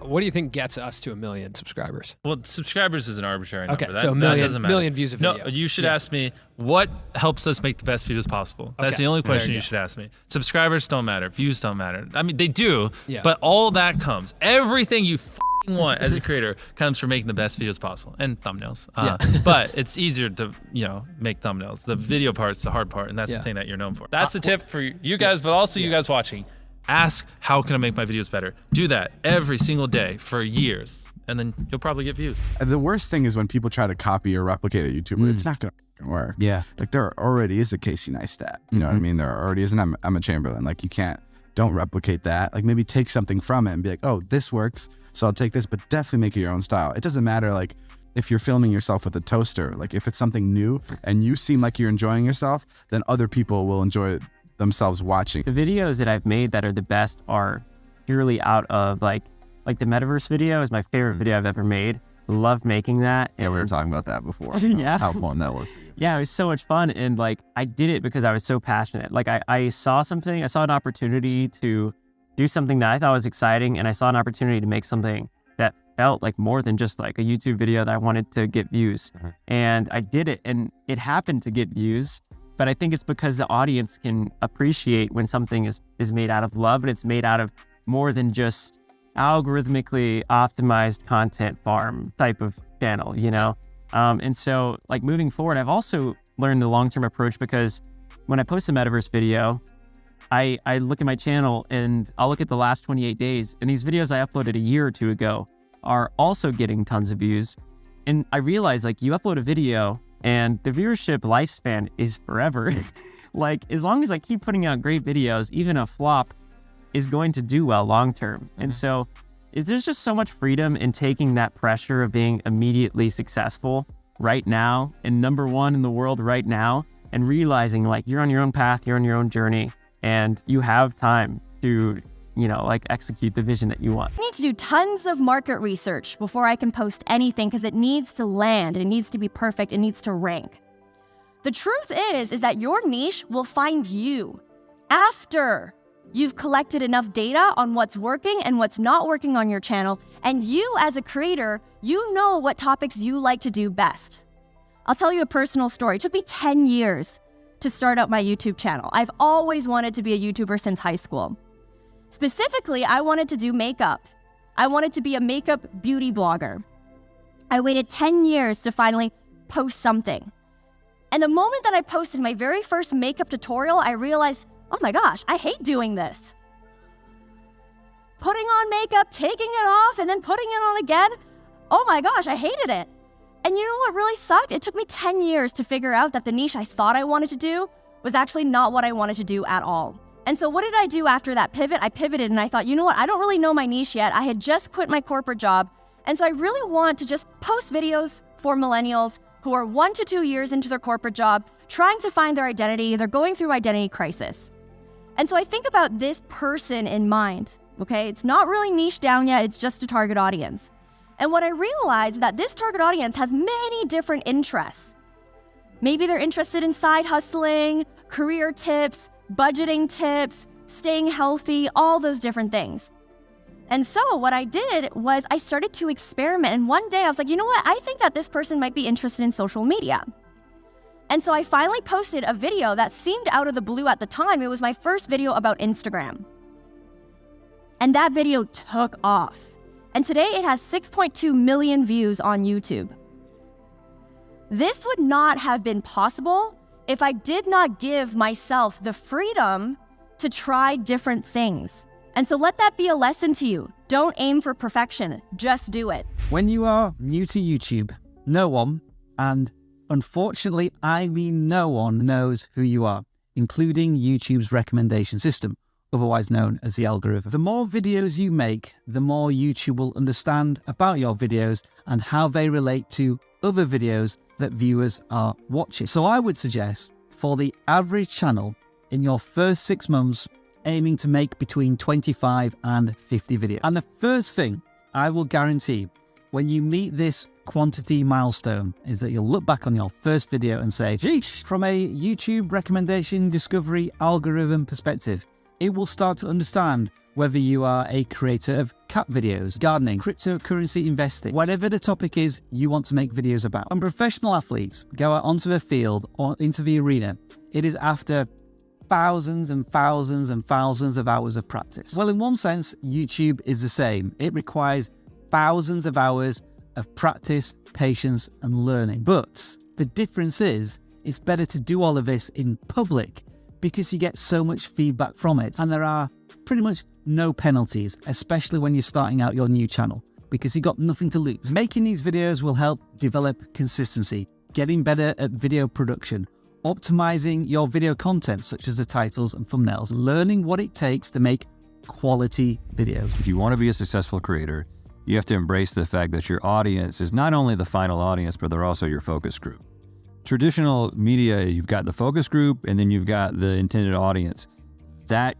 What do you think gets us to 1 million subscribers? Well, subscribers is an arbitrary number. Okay, so that doesn't matter. Million views of video. No, you should ask me what helps us make the best videos possible. That's the only question you should ask me. Subscribers don't matter. Views don't matter. I mean, they do, but all that comes. Everything you want as a creator comes from making the best videos possible and thumbnails. But it's easier to make thumbnails. The video part's the hard part, and that's the thing that you're known for. That's a tip for you guys, but also you guys watching. Ask, how can I make my videos better? Do that every single day for years, and then you'll probably get views. The worst thing is when people try to copy or replicate a YouTuber. It's not gonna work. Yeah, like there already is a Casey Neistat. You know what I mean? There already is an Emma Chamberlain. Like don't replicate that. Like maybe take something from it and be like, oh, this works, so I'll take this, but definitely make it your own style. It doesn't matter like if you're filming yourself with a toaster. Like if it's something new and you seem like you're enjoying yourself, then other people will enjoy it themselves watching. The videos that I've made that are the best are purely out of like the metaverse video is my favorite video I've ever made. Loved making that. Yeah, we were talking about that before. Yeah. How fun that was for you. Yeah, it was so much fun. And like, I did it because I was so passionate. Like I saw an opportunity to do something that I thought was exciting. And I saw an opportunity to make something that felt like more than just like a YouTube video that I wanted to get views. And I did it, and it happened to get views. But I think it's because the audience can appreciate when something is made out of love, and it's made out of more than just algorithmically optimized content farm type of channel, And so like moving forward, I've also learned the long-term approach, because when I post a metaverse video, I look at my channel and I'll look at the last 28 days, and these videos I uploaded a year or two ago are also getting tons of views. And I realize like you upload a video and the viewership lifespan is forever. Like as long as I keep putting out great videos, even a flop is going to do well long-term. And so there's just so much freedom in taking that pressure of being immediately successful right now and #1 in the world right now, and realizing like you're on your own path, you're on your own journey, and you have time to execute the vision that you want. I need to do tons of market research before I can post anything, because it needs to land, it needs to be perfect, it needs to rank. The truth is that your niche will find you after you've collected enough data on what's working and what's not working on your channel, and you as a creator, you know what topics you like to do best. I'll tell you a personal story. It took me 10 years to start up my YouTube channel. I've always wanted to be a YouTuber since high school. Specifically, I wanted to do makeup. I wanted to be a makeup beauty blogger. I waited 10 years to finally post something. And the moment that I posted my very first makeup tutorial, I realized, oh my gosh, I hate doing this. Putting on makeup, taking it off, and then putting it on again. Oh my gosh, I hated it. And you know what really sucked? It took me 10 years to figure out that the niche I thought I wanted to do was actually not what I wanted to do at all. And so what did I do after that pivot? I pivoted and I thought, you know what? I don't really know my niche yet. I had just quit my corporate job. And so I really want to just post videos for millennials who are 1 to 2 years into their corporate job, trying to find their identity. They're going through identity crisis. And so I think about this person in mind, okay? It's not really niche down yet. It's just a target audience. And what I realized is that this target audience has many different interests. Maybe they're interested in side hustling, career tips, budgeting tips, staying healthy, all those different things. And so what I did was I started to experiment. And one day I was like, you know what? I think that this person might be interested in social media. And so I finally posted a video that seemed out of the blue at the time. It was my first video about Instagram. And that video took off. And today it has 6.2 million views on YouTube. This would not have been possible if I did not give myself the freedom to try different things. And so let that be a lesson to you. Don't aim for perfection, just do it. When you are new to YouTube, no one, and unfortunately I mean no one, knows who you are, including YouTube's recommendation system, otherwise known as the algorithm. The more videos you make, the more YouTube will understand about your videos and how they relate to other videos that viewers are watching. So I would suggest for the average channel in your first 6 months, aiming to make between 25 and 50 videos. And the first thing I will guarantee when you meet this quantity milestone is that you'll look back on your first video and say, geesh, from a YouTube recommendation discovery algorithm perspective, it will start to understand Whether you are a creator of cat videos, gardening, cryptocurrency investing, whatever the topic is you want to make videos about. When professional athletes go out onto the field or into the arena, it is after thousands and thousands and thousands of hours of practice. Well, in one sense, YouTube is the same. It requires thousands of hours of practice, patience, and learning. But the difference is, it's better to do all of this in public because you get so much feedback from it. And there are pretty much no penalties, especially when you're starting out your new channel, because you've got nothing to lose. Making these videos will help develop consistency, getting better at video production, optimizing your video content, such as the titles and thumbnails, learning what it takes to make quality videos. If you want to be a successful creator, you have to embrace the fact that your audience is not only the final audience, but they're also your focus group. Traditional media, you've got the focus group and then you've got the intended audience. That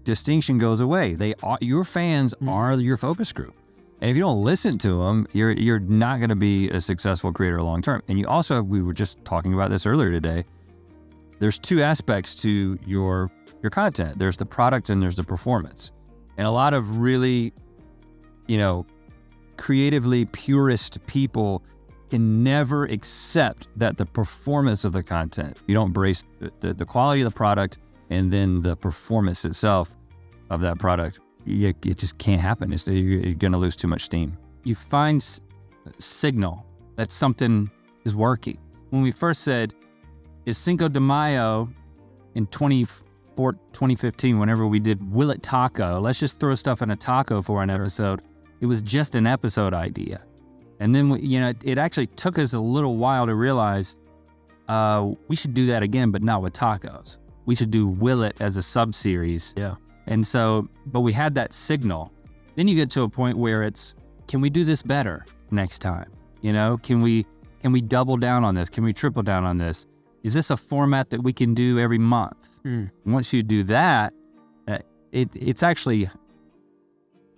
distinction goes away. Your fans are your focus group. And if you don't listen to them, you're not going to be a successful creator long term. And you also, we were just talking about this earlier today, there's two aspects to your content. There's the product and there's the performance. And a lot of really, creatively purist people can never accept that the performance of the content, you don't embrace the quality of the product and then the performance itself of that product. It just can't happen. You're going to lose too much steam. You find signal that something is working. When we first said, is Cinco de Mayo in 2015, whenever we did Will It Taco, let's just throw stuff in a taco for an episode. It was just an episode idea. And then, it actually took us a little while to realize we should do that again, but not with tacos. We should do Will It as a sub-series. Yeah. And so, but we had that signal. Then you get to a point where it's, can we do this better next time? Can we double down on this? Can we triple down on this? Is this a format that we can do every month? Once you do that, it's actually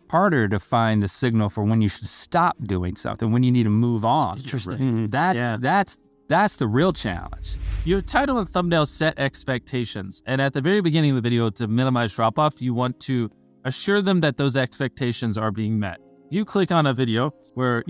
harder to find the signal for when you should stop doing something, when you need to move on. Interesting. That's the real challenge. Your title and thumbnail set expectations. And at the very beginning of the video, to minimize drop-off, you want to assure them that those expectations are being met. You click on a video where,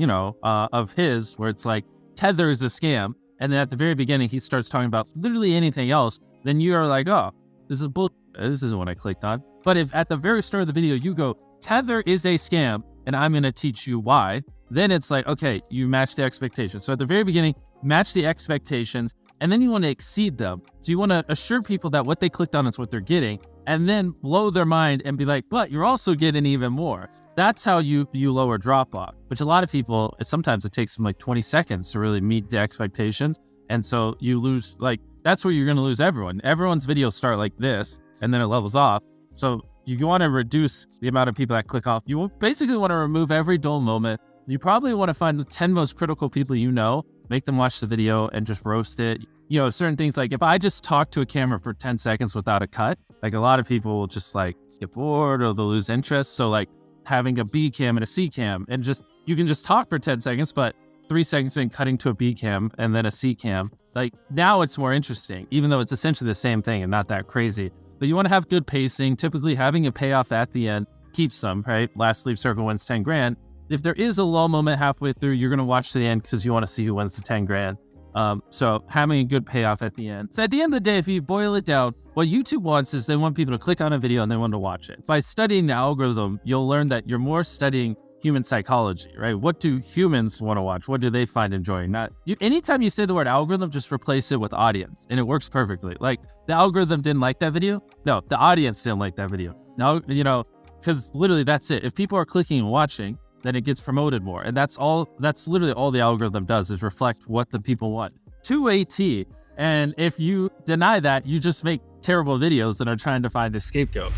of his, where it's like, Tether is a scam. And then at the very beginning, he starts talking about literally anything else. Then you are like, oh, this is bull. This isn't what I clicked on. But if at the very start of the video, you go, Tether is a scam, and I'm going to teach you why, then it's like, okay, you match the expectations. So at the very beginning, match the expectations, and then you want to exceed them. So you want to assure people that what they clicked on is what they're getting, and then blow their mind and be like, but you're also getting even more. That's how you lower drop-off, which a lot of people, sometimes it takes them like 20 seconds to really meet the expectations. And so you lose, that's where you're going to lose everyone. Everyone's videos start like this, and then it levels off. So you want to reduce the amount of people that click off. You basically want to remove every dull moment. You probably want to find the 10 most critical people make them watch the video and just roast it. Certain things like if I just talk to a camera for 10 seconds without a cut, a lot of people will just get bored or they'll lose interest. So having a B cam and a C cam and you can just talk for 10 seconds, but 3 seconds in cutting to a B cam and then a C cam, now it's more interesting, even though it's essentially the same thing and not that crazy. But you want to have good pacing. Typically having a payoff at the end keeps them, right? Last sleeve circle wins 10 grand. If there is a lull moment halfway through, you're going to watch to the end because you want to see who wins the 10 grand. So having a good payoff at the end. So at the end of the day, if you boil it down, what YouTube wants is they want people to click on a video and they want to watch it. By studying the algorithm, you'll learn that you're more studying human psychology, right? What do humans want to watch? What do they find enjoying? Anytime you say the word algorithm, just replace it with audience, and it works perfectly. The algorithm didn't like that video. No, the audience didn't like that video. No, because literally that's it. If people are clicking and watching, then it gets promoted more. And that's literally all the algorithm does is reflect what the people want to a T. And if you deny that, you just make terrible videos that are trying to find a scapegoat.